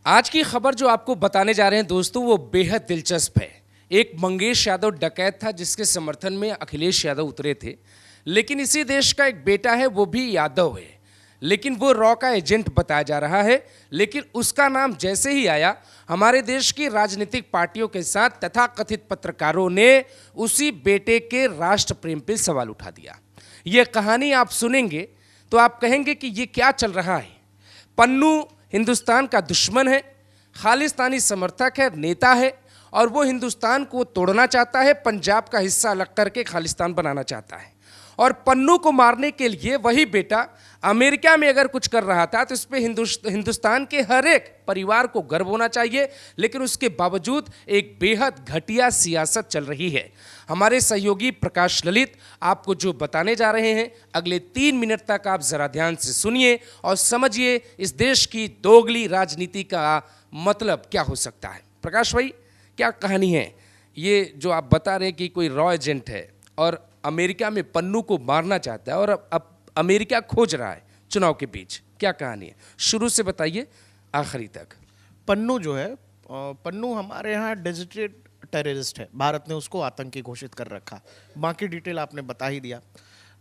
आज की खबर जो आपको बताने जा रहे हैं दोस्तों, वो बेहद दिलचस्प है। एक मंगेश यादव डकैत था जिसके समर्थन में अखिलेश यादव उतरे थे। लेकिन इसी देश का एक बेटा है, वो भी यादव है, लेकिन वो रॉ का एजेंट बताया जा रहा है। लेकिन उसका नाम जैसे ही आया, हमारे देश की राजनीतिक पार्टियों के साथ तथाकथित पत्रकारों ने उसी बेटे के राष्ट्र प्रेम पर सवाल उठा दिया। ये कहानी आप सुनेंगे तो आप कहेंगे कि ये क्या चल रहा है। पन्नू हिंदुस्तान का दुश्मन है, खालिस्तानी समर्थक है, नेता है, और वो हिंदुस्तान को तोड़ना चाहता है, पंजाब का हिस्सा अलग करके खालिस्तान बनाना चाहता है। और पन्नू को मारने के लिए वही बेटा अमेरिका में अगर कुछ कर रहा था तो इस पर हिंदुस्तान के हर एक परिवार को गर्व होना चाहिए। लेकिन उसके बावजूद एक बेहद घटिया सियासत चल रही है। हमारे सहयोगी प्रकाश ललित आपको जो बताने जा रहे हैं, अगले 3 मिनट तक आप जरा ध्यान से सुनिए और समझिए इस देश की दोगली राजनीति का मतलब क्या हो सकता है। प्रकाश भाई, क्या कहानी है? ये जो आप बता रहे हैं कि कोई रॉ एजेंट है और अमेरिका में पन्नू को मारना चाहता है और अब अमेरिका खोज रहा है चुनाव के बीच, क्या कहानी है? शुरू से बताइए आखिरी तक। पन्नू जो है, पन्नू हमारे यहाँ डेजिग्नेटेड टेररिस्ट है। भारत ने उसको आतंकी घोषित कर रखा। बाकी डिटेल आपने बता ही दिया।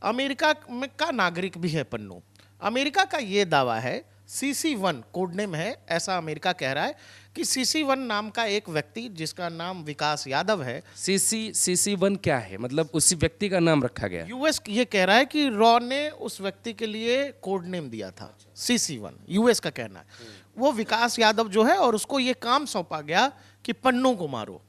अमेरिका में का नागरिक भी है पन्नू। अमेरिका का ये दावा है, CC1 कोड नेम है, ऐसा अमेरिका कह रहा है कि CC1 नाम का एक व्यक्ति जिसका नाम विकास यादव है। CC1 क्या है? मतलब उसी व्यक्ति का नाम रखा गया? यूएस ये कह रहा है कि रॉ ने उस व्यक्ति के लिए कोड नेम दिया था CC1, यूएस का कहना है। वो विकास यादव जो है, और उसको ये काम सौंपा गया कि पन्नू को मारो।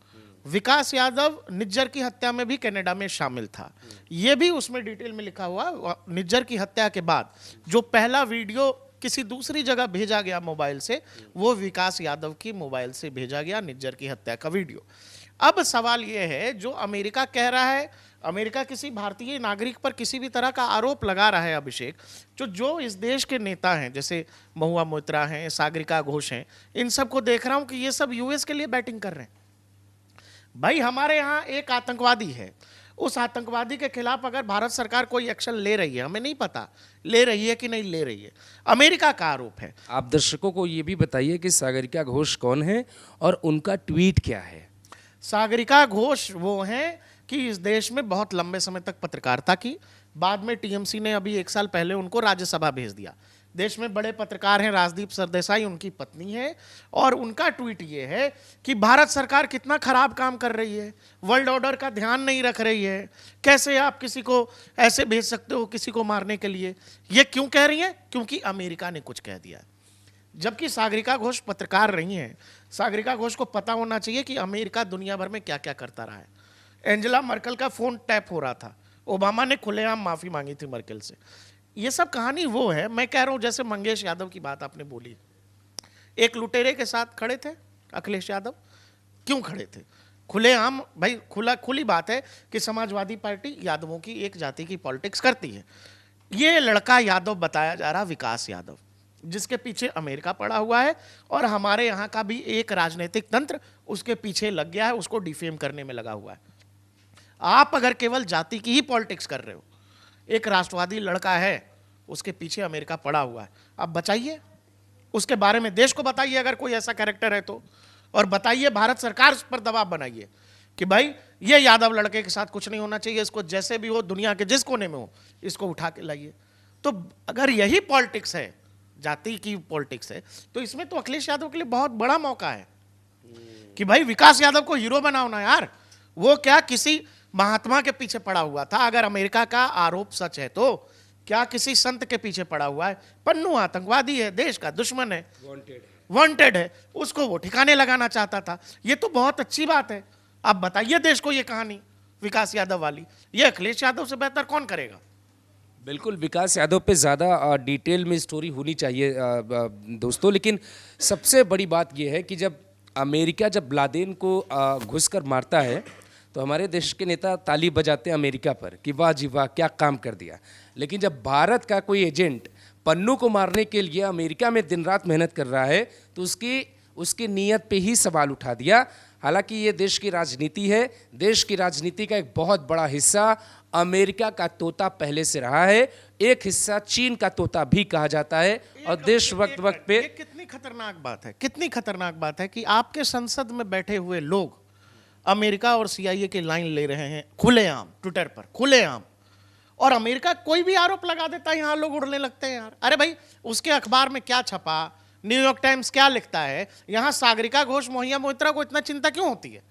विकास यादव निज्जर की हत्या में भी कनाडा में शामिल था। ये भी उसमें डिटेल में लिखा हुआ। निज्जर की हत्या के बाद जो पहला वीडियो किसी दूसरी जगह भेजा गया मोबाइल से, वो विकास यादव की मोबाइल से भेजा गया, निज्जर की हत्या का वीडियो। अब सवाल ये है, जो अमेरिका कह रहा है, अमेरिका किसी भारतीय नागरिक पर किसी भी तरह का आरोप लगा रहा है, अभिषेक, जो इस देश के नेता हैं, जैसे महुआ मोइत्रा हैं, सागरिका घोष हैं, इन सबको देख रहा हूं कि ये सब यूएस के लिए बैटिंग कर रहे हैं। भाई, हमारे यहाँ एक आतंकवादी है, उस आतंकवादी के खिलाफ अगर भारत सरकार कोई एक्शन ले रही है, हमें नहीं पता ले रही है कि नहीं ले रही है, अमेरिका का आरोप है। आप दर्शकों को ये भी बताइए कि सागरिका घोष कौन है और उनका ट्वीट क्या है? सागरिका घोष वो हैं कि इस देश में बहुत लंबे समय तक पत्रकारिता की, बाद में TMC ने अभी 1 साल पहले उनको राज्यसभा भेज दिया। देश में बड़े पत्रकार हैं, राजदीप सरदेसाई उनकी पत्नी है, और उनका ट्वीट ये है कि भारत सरकार कितना खराब काम कर रही है, वर्ल्ड ऑर्डर का ध्यान नहीं रख रही है, कैसे आप किसी को ऐसे भेज सकते हो किसी को मारने के लिए। ये क्यों कह रही है? क्योंकि अमेरिका ने कुछ कह दिया। जबकि सागरिका घोष पत्रकार नहीं है। सागरिका घोष को पता होना चाहिए कि अमेरिका दुनिया भर में क्या क्या करता रहा है। एंजेला मर्केल का फोन टैप हो रहा था, ओबामा ने खुलेआम माफी मांगी थी मर्केल से। ये सब कहानी वो है। मैं कह रहा हूं, जैसे मंगेश यादव की बात आपने बोली, एक लुटेरे के साथ खड़े थे अखिलेश यादव। क्यों खड़े थे? खुलेआम, भाई खुली बात है कि समाजवादी पार्टी यादवों की एक जाति की पॉलिटिक्स करती है। ये लड़का यादव बताया जा रहा, विकास यादव, जिसके पीछे अमेरिका पड़ा हुआ है, और हमारे यहाँ का भी एक राजनीतिक तंत्र उसके पीछे लग गया है, उसको डिफेम करने में लगा हुआ है। आप अगर केवल जाति की ही पॉलिटिक्स कर रहे हो, एक राष्ट्रवादी लड़का है, उसके पीछे अमेरिका पड़ा हुआ है, आप बचाइए, उसके बारे में देश को बताइए अगर कोई ऐसा कैरेक्टर है तो, और बताइए, भारत सरकार पर दबाव बनाइए कि भाई ये यादव लड़के के साथ कुछ नहीं होना चाहिए, इसको जैसे भी हो, दुनिया के जिस कोने में हो, इसको उठा के लाइए। तो अगर यही पॉलिटिक्स है, जाति की पॉलिटिक्स है, तो इसमें तो अखिलेश यादव के लिए बहुत बड़ा मौका है कि भाई विकास यादव को हीरो बनाओ ना यार। वो क्या किसी महात्मा के पीछे पड़ा हुआ था? अगर अमेरिका का आरोप सच है तो क्या किसी संत के पीछे पड़ा हुआ है? पन्नू आतंकवादी है, देश का दुश्मन है, वांटेड है, उसको वो ठिकाने लगाना चाहता था। ये तो बहुत अच्छी बात है। आप बताइए देश को ये कहानी विकास यादव वाली, ये अखिलेश यादव से बेहतर कौन करेगा? बिल्कुल, विकास यादव पे ज़्यादा डिटेल में स्टोरी होनी चाहिए दोस्तों। लेकिन सबसे बड़ी बात यह है कि जब अमेरिका जब लादेन को घुस कर मारता है तो हमारे देश के नेता ताली बजाते हैं अमेरिका पर कि वाह जी वाह, क्या काम कर दिया। लेकिन जब भारत का कोई एजेंट पन्नू को मारने के लिए अमेरिका में दिन रात मेहनत कर रहा है तो उसकी उसकी नीयत पे ही सवाल उठा दिया। हालांकि ये देश की राजनीति है, देश की राजनीति का एक बहुत बड़ा हिस्सा अमेरिका का तोता पहले से रहा है, एक हिस्सा चीन का तोता भी कहा जाता है। और देश वक्त वक्त पे कितनी खतरनाक बात है, कितनी खतरनाक बात है कि आपके संसद में बैठे हुए लोग अमेरिका और सीआईए की लाइन ले रहे हैं खुलेआम, ट्विटर पर खुलेआम, और अमेरिका कोई भी आरोप लगा देता है, यहां लोग उड़ने लगते हैं यार। अरे भाई, उसके अखबार में क्या छपा, न्यूयॉर्क टाइम्स क्या लिखता है, यहां सागरिका घोष मोहिया मोइत्रा को इतना चिंता क्यों होती है?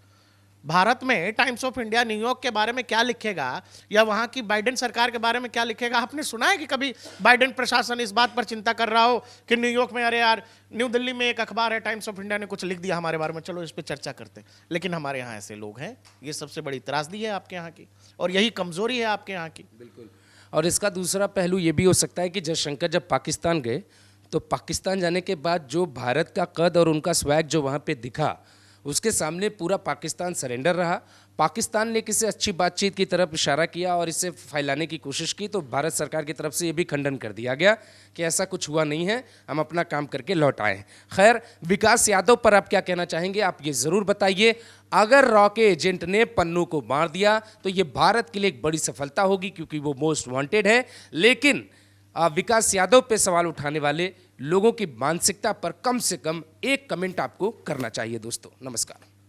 भारत में टाइम्स ऑफ इंडिया न्यूयॉर्क के बारे में क्या लिखेगा या वहां की बाइडेन सरकार के बारे में क्या लिखेगा? आपने सुना है कि कभी बाइडेन प्रशासन इस बात पर चिंता कर रहा हो कि न्यूयॉर्क में, अरे यार न्यू दिल्ली में एक अखबार है टाइम्स ऑफ इंडिया ने कुछ लिख दिया हमारे बारे में, चलो इस पर चर्चा करते हैं। लेकिन हमारे यहाँ ऐसे लोग हैं, ये सबसे बड़ी त्रासदी है आपके यहाँ की, और यही कमजोरी है आपके यहाँ की। बिल्कुल। और इसका दूसरा पहलू ये भी हो सकता है कि जयशंकर जब पाकिस्तान गए तो पाकिस्तान जाने के बाद जो भारत का कद और उनका स्वैग जो वहाँ पे दिखा, उसके सामने पूरा पाकिस्तान सरेंडर रहा। पाकिस्तान ने किसी अच्छी बातचीत की तरफ इशारा किया और इसे फैलाने की कोशिश की, तो भारत सरकार की तरफ से ये भी खंडन कर दिया गया कि ऐसा कुछ हुआ नहीं है, हम अपना काम करके लौट आए। खैर, विकास यादव पर आप क्या कहना चाहेंगे, आप ये ज़रूर बताइए। अगर रॉ के एजेंट ने पन्नू को मार दिया तो ये भारत के लिए एक बड़ी सफलता होगी, क्योंकि वो मोस्ट वांटेड है। लेकिन विकास यादव पे सवाल उठाने वाले लोगों की मानसिकता पर कम से कम एक कमेंट आपको करना चाहिए। दोस्तों नमस्कार।